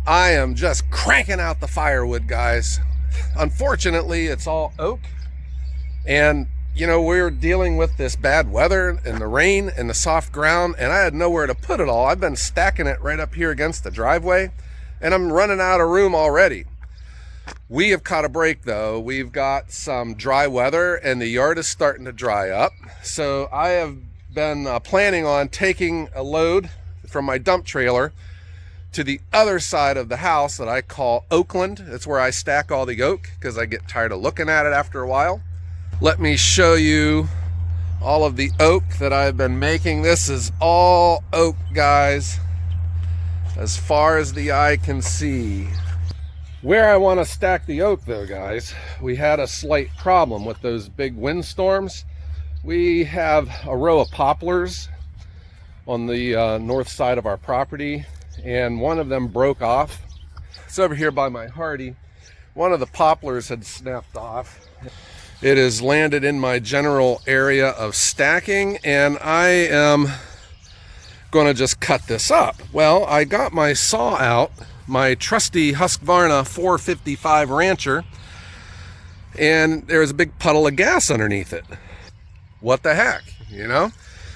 I am just cranking out the firewood, guys. Unfortunately, it's all oak. And, you know, we're dealing with this bad weather and the rain and the soft ground, and I had nowhere to put it all. I've been stacking it right up here against the driveway, and I'm running out of room already. We have caught a break, though. We've got some dry weather, and the yard is starting to dry up. So I have been planning on taking a load from my dump trailer to the other side of the house that I call Oakland. It's where I stack all the oak because I get tired of looking at it after a while. Let me show you all of the oak that I've been making. This is all oak, guys, as far as the eye can see. Where I want to stack the oak, though, guys, we had a slight problem with those big windstorms. We have a row of poplars on the north side of our property, and one of them broke off. It's over here by my Hardy. One of the poplars had snapped off. It has landed in my general area of stacking, and I am going to just cut this up. Well, I got my saw out, my trusty Husqvarna 455 Rancher, and there's a big puddle of gas underneath it. What the heck, you know?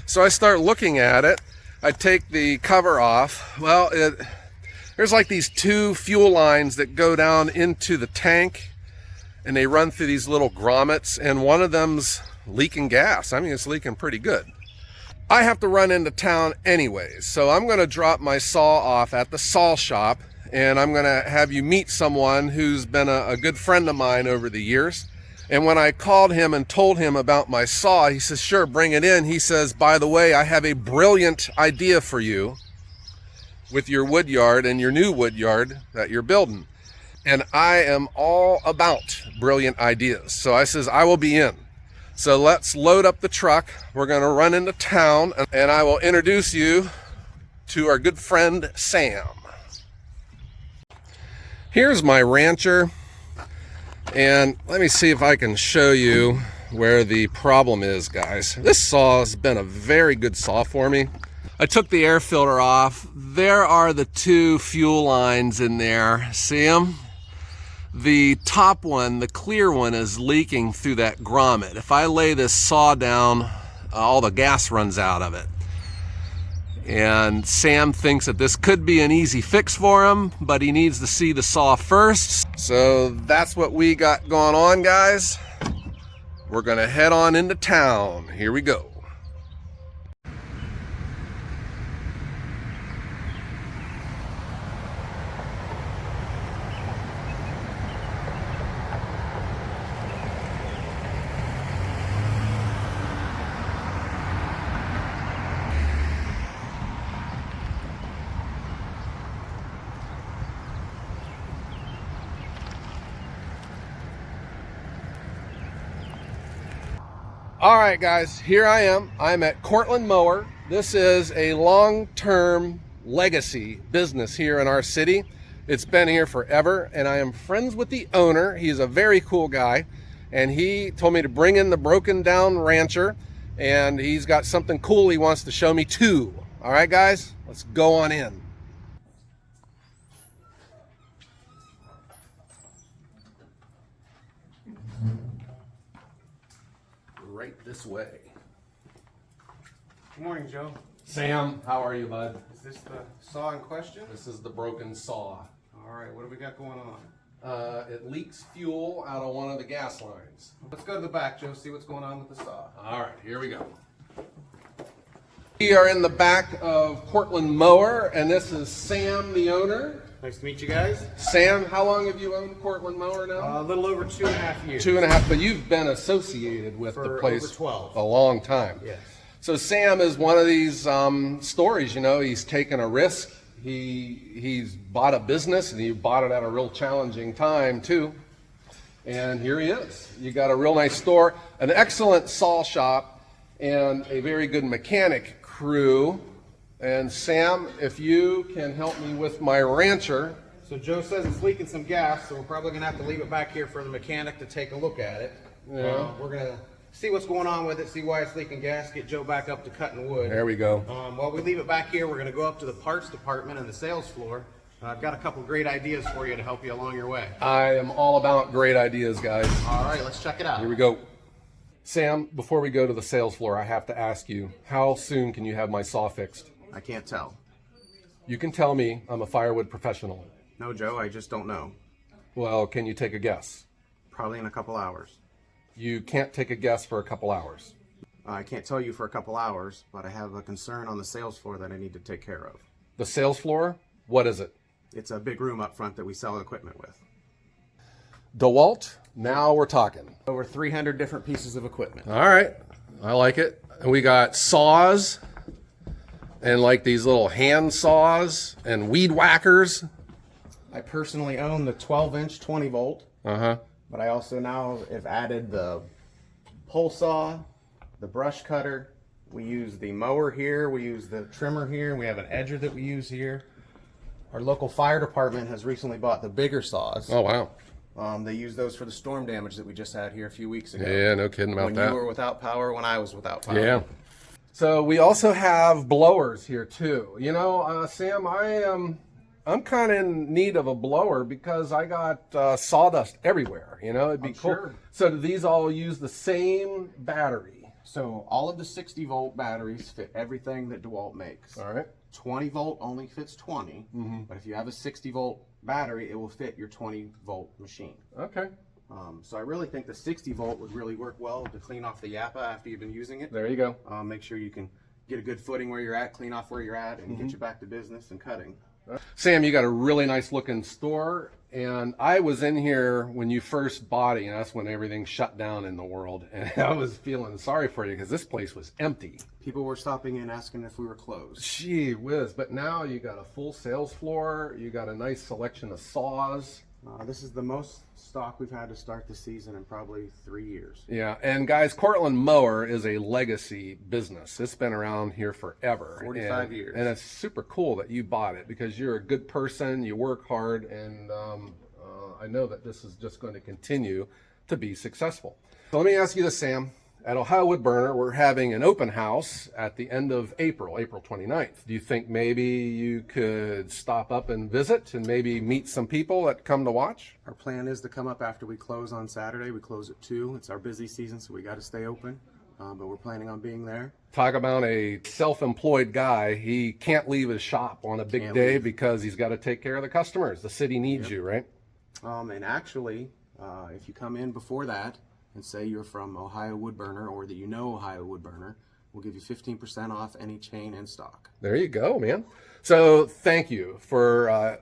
So I start looking at it. I take the cover off. Well, there's like these two fuel lines that go down into the tank, and they run through these little grommets, and one of them's leaking gas. I mean, it's leaking pretty good. I have to run into town anyways, so I'm going to drop my saw off at the saw shop, and I'm going to have you meet someone who's been a good friend of mine over the years. And when I called him and told him about my saw, he says, sure, bring it in. He says, by the way, I have a brilliant idea for you with your wood yard and your new wood yard that you're building. And I am all about brilliant ideas. So I says, I will be in. So let's load up the truck. We're going to run into town, and I will introduce you to our good friend, Sam. Here's my rancher. And let me see if I can show you where the problem is, guys. This saw has been a very good saw for me. I took the air filter off. There are the two fuel lines in there. See them? The top one, the clear one, is leaking through that grommet. If I lay this saw down, all the gas runs out of it. And Sam thinks that this could be an easy fix for him, but he needs to see the saw first. So that's what we got going on, guys. We're gonna head on into town. Here we go. All right, guys, here I am. I'm at Cortland Mower. This is a long-term legacy business here in our city. It's been here forever, and I am friends with the owner. He's a very cool guy, and he told me to bring in the broken down rancher, and he's got something cool he wants to show me too. All right, guys, let's go on in. Right this way. Good morning, Joe. Sam, how are you, bud? Is this the saw in question? This is the broken saw. All right, what do we got going on? It leaks fuel out of one of the gas lines. Let's go to the back, Joe, see what's going on with the saw. All right, here we go. We are in the back of Cortland Mower, and this is Sam, the owner. Nice to meet you guys. Sam, how long have you owned Cortland Mower now? A little over 2.5 years. 2.5, but you've been associated with the place over 12. a long time. Yes. So Sam is one of these stories, you know, he's taken a risk. He's bought a business, and he bought it at a real challenging time too. And here he is. You got a real nice store, an excellent saw shop, and a very good mechanic crew. And Sam, if you can help me with my rancher. So Joe says it's leaking some gas, so we're probably gonna have to leave it back here for the mechanic to take a look at it. Yeah. We're gonna see what's going on with it, see why it's leaking gas, get Joe back up to cutting wood. There we go. While we leave it back here, we're gonna go up to the parts department and the sales floor I've got a couple great ideas for you to help you along your way. I am all about great ideas, guys. All right, let's check it out. Here we go. Sam, before we go to the sales floor, I have to ask you, how soon can you have my saw fixed? I can't tell. You can tell me. I'm a firewood professional. No, Joe, I just don't know. Well, can you take a guess? Probably in a couple hours. You can't take a guess for a couple hours. I can't tell you for a couple hours, but I have a concern on the sales floor that I need to take care of. The sales floor? What is it? It's a big room up front that we sell equipment with. DeWalt? Now we're talking. Over 300 different pieces of equipment. All right. I like it. And we got saws and like these little hand saws and weed whackers. I personally own the 12-inch 20-volt. Uh-huh. But I also now have added the pole saw, the brush cutter. We use the mower here. We use the trimmer here. We have an edger that we use here. Our local fire department has recently bought the bigger saws. Oh, wow. They use those for the storm damage that we just had here a few weeks ago. Yeah, no kidding about that. When you were without power, when I was without power. Yeah. So we also have blowers here too. You know, Sam, I'm kind of in need of a blower because I got sawdust everywhere. You know, it'd be cool. Sure. So do these all use the same battery? So all of the 60-volt batteries fit everything that DeWalt makes. All right. 20-volt only fits 20, but if you have a 60-volt battery, it will fit your 20-volt machine. Okay. So I really think the 60-volt would really work well to clean off the Japa after you've been using it. There you go. Make sure you can get a good footing where you're at, clean off where you're at, and get you back to business and cutting. Sam, you got a really nice looking store, and I was in here when you first bought it, and that's when everything shut down in the world, and I was feeling sorry for you because this place was empty. People were stopping in asking if we were closed. Gee whiz, but now you got a full sales floor, you got a nice selection of saws. This is the most stock we've had to start the season in probably 3 years. Yeah, and guys, Cortland Mower is a legacy business. It's been around here forever. 45 years. And it's super cool that you bought it because you're a good person, you work hard, and I know that this is just going to continue to be successful. So let me ask you this, Sam. At Ohio Wood Burner, we're having an open house at the end of April, April 29th. Do you think maybe you could stop up and visit and maybe meet some people that come to watch? Our plan is to come up after we close on Saturday. We close at 2. It's our busy season, so we got to stay open, but we're planning on being there. Talk about a self-employed guy. He can't leave his shop on a big day because he's got to take care of the customers. The city needs you, right? And actually, if you come in before that, and say you're from Ohio Wood Burner or that you know Ohio Wood Burner, we'll give you 15% off any chain in stock. There you go, man. So thank you for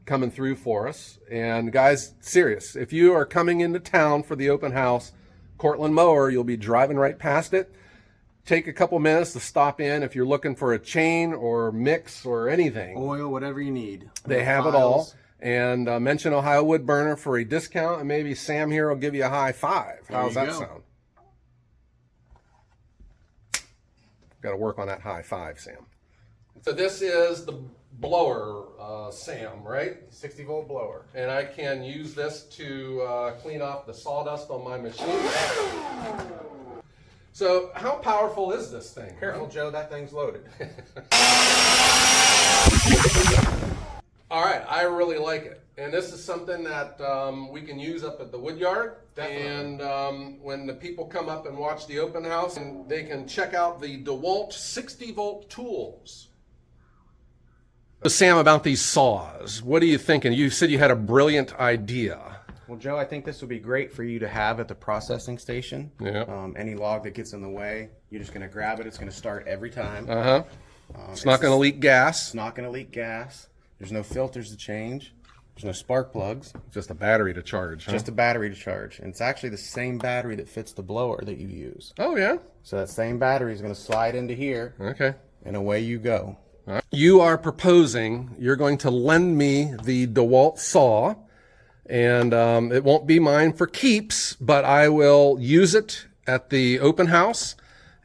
coming through for us. And guys, serious, if you are coming into town for the open house, Cortland Mower, you'll be driving right past it. Take a couple minutes to stop in if you're looking for a chain or mix or anything. Oil, whatever you need. They have it all. And mention Ohio Wood Burner for a discount, and maybe Sam here will give you a high five. How's that sound? Got to work on that high five, Sam. So this is the blower, Sam, right? 60-volt blower. And I can use this to clean off the sawdust on my machine. So how powerful is this thing? Careful, Joe, that thing's loaded. All right, I really like it. And this is something that we can use up at the wood yard. Definitely. And when the people come up and watch the open house, and they can check out the DeWalt 60-volt tools. So Sam, about these saws, what are you thinking? You said you had a brilliant idea. Well, Joe, I think this would be great for you to have at the processing station. Yeah. Any log that gets in the way, you're just going to grab it. It's going to start every time. Uh-huh. It's not going to leak gas. It's not going to leak gas. There's no filters to change. There's no spark plugs. Just a battery to charge, huh? Just a battery to charge. And it's actually the same battery that fits the blower that you use. Oh, yeah? So that same battery is going to slide into here. Okay. And away you go. Right. You are proposing you're going to lend me the DeWalt saw, and it won't be mine for keeps, but I will use it at the open house.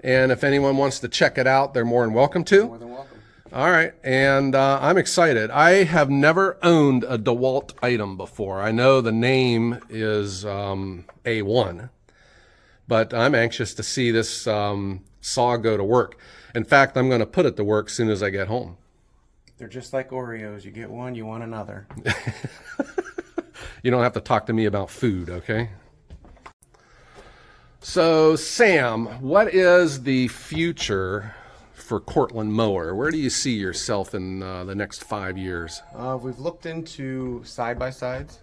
And if anyone wants to check it out, they're more than welcome to. More than welcome. All right, and I'm excited. I have never owned a DeWalt item before. I know the name is A1, but I'm anxious to see this saw go to work. In fact, I'm going to put it to work as soon as I get home. They're just like Oreos. You get one, you want another. You don't have to talk to me about food, okay? So, Sam, what is the future for Cortland Mower? Where do you see yourself in the next 5 years? We've looked into side-by-sides.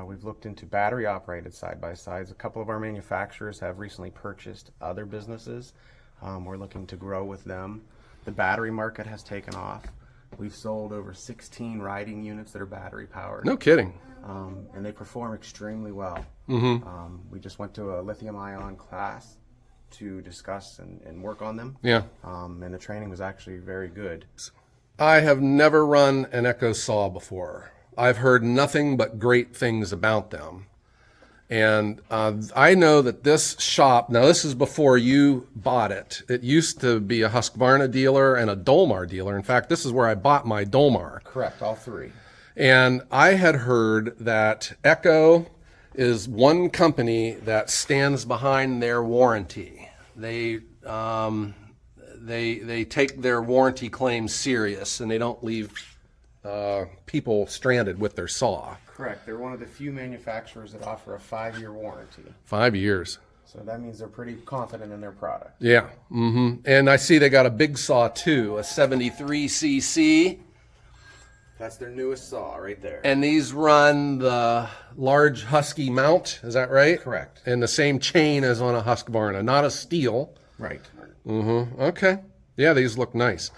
We've looked into battery-operated side-by-sides. A couple of our manufacturers have recently purchased other businesses. We're looking to grow with them. The battery market has taken off. We've sold over 16 riding units that are battery-powered. No kidding. And they perform extremely well. We just went to a lithium-ion class to discuss and work on them. Yeah. And the training was actually very good. I have never run an Echo saw before. I've heard nothing but great things about them. And I know that this shop, now this is before you bought it. It used to be a Husqvarna dealer and a Dolmar dealer. In fact, this is where I bought my Dolmar. Correct, all three. And I had heard that Echo is one company that stands behind their warranty. They take their warranty claims serious, and they don't leave people stranded with their saw. Correct. They're one of the few manufacturers that offer a 5-year warranty. 5 years. So that means they're pretty confident in their product. Yeah. And I see they got a big saw too, a 73cc. That's their newest saw right there. And these run the large Husky mount, is that right? Correct. And the same chain as on a Husqvarna, not a steel. Right. Okay. Yeah, these look nice.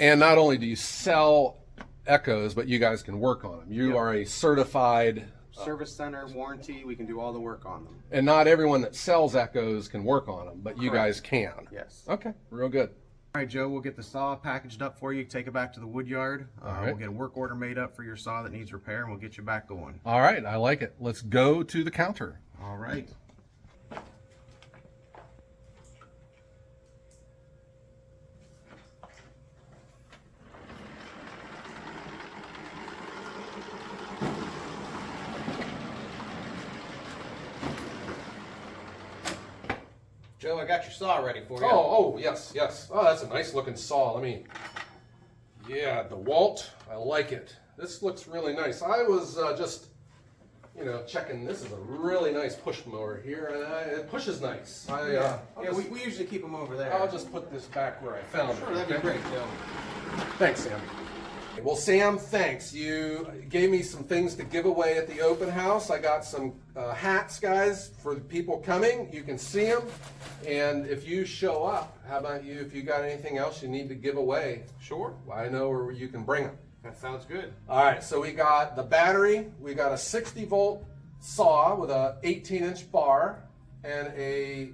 And not only do you sell Echoes, but you guys can work on them. You are a certified service center, warranty, we can do all the work on them. And not everyone that sells Echoes can work on them, but you guys can. Yes. Okay, real good. All right, Joe, we'll get the saw packaged up for you, take it back to the wood yard. We'll get a work order made up for your saw that needs repair, and we'll get you back going. All right, I like it. Let's go to the counter. All right. Joe, I got your saw ready for you. Oh, yes. Oh, that's a nice looking saw. Yeah, DeWalt, I like it. This looks really nice. I was just, checking. This is a really nice push mower here, and it pushes nice. We usually keep them over there. I'll just put this back where I found it. Sure, that'd be great, Joe. Thanks, Sam. Well, Sam, thanks. You gave me some things to give away at the open house. I got some hats, guys, for the people coming. You can see them. And if you show up, how about you, if you got anything else you need to give away? Sure. I know where you can bring them. That sounds good. All right, so we got the battery. We got a 60-volt saw with a 18-inch bar and a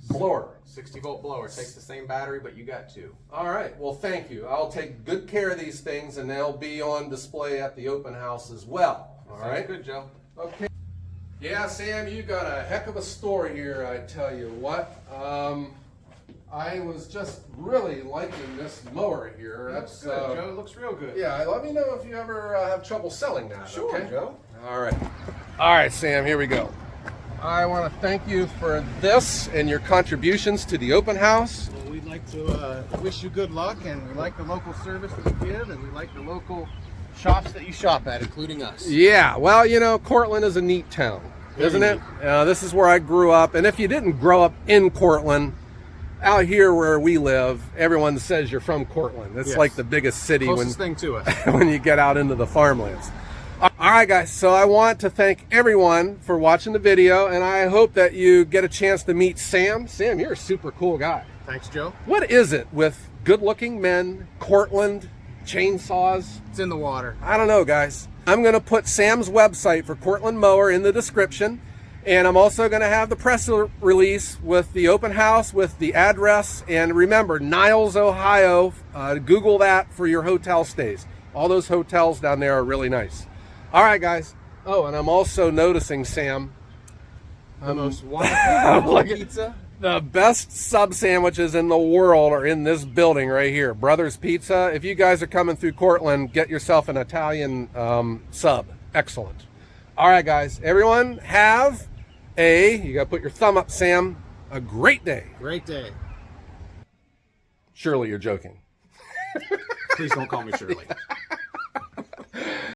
blower. 60-volt blower. Takes the same battery, but you got two. All right. Well, thank you. I'll take good care of these things, and they'll be on display at the open house as well. All right. Sounds good, Joe. Okay. Yeah, Sam, you got a heck of a story here, I tell you what. I was just really liking this mower here. That's good, Joe. It looks real good. Yeah, let me know if you ever have trouble selling that. Sure, okay? Joe. All right, Sam, here we go. I want to thank you for this and your contributions to the open house. Well, we'd like to wish you good luck, and we like the local service that you give, and we like the local shops that you shop at, including us. Yeah, well, Cortland is a neat town, isn't it? This is where I grew up, and if you didn't grow up in Cortland, out here where we live, everyone says you're from Cortland. It's like the biggest city thing to us. when you get out into the farmlands. All right, guys, so I want to thank everyone for watching the video, and I hope that you get a chance to meet Sam. Sam, you're a super cool guy. Thanks, Joe. What is it with good-looking men, Cortland, chainsaws? It's in the water. I don't know, guys. I'm going to put Sam's website for Cortland Mower in the description, and I'm also going to have the press release with the open house, with the address, and remember, Niles, Ohio. Google that for your hotel stays. All those hotels down there are really nice. All right, guys. Oh, and I'm also noticing, Sam, the most wonderful pizza. The best sub sandwiches in the world are in this building right here, Brothers Pizza. If you guys are coming through Cortland, get yourself an Italian sub. Excellent. All right, guys. Everyone have you got to put your thumb up, Sam, a great day. Great day. Surely you're joking. Please don't call me Shirley.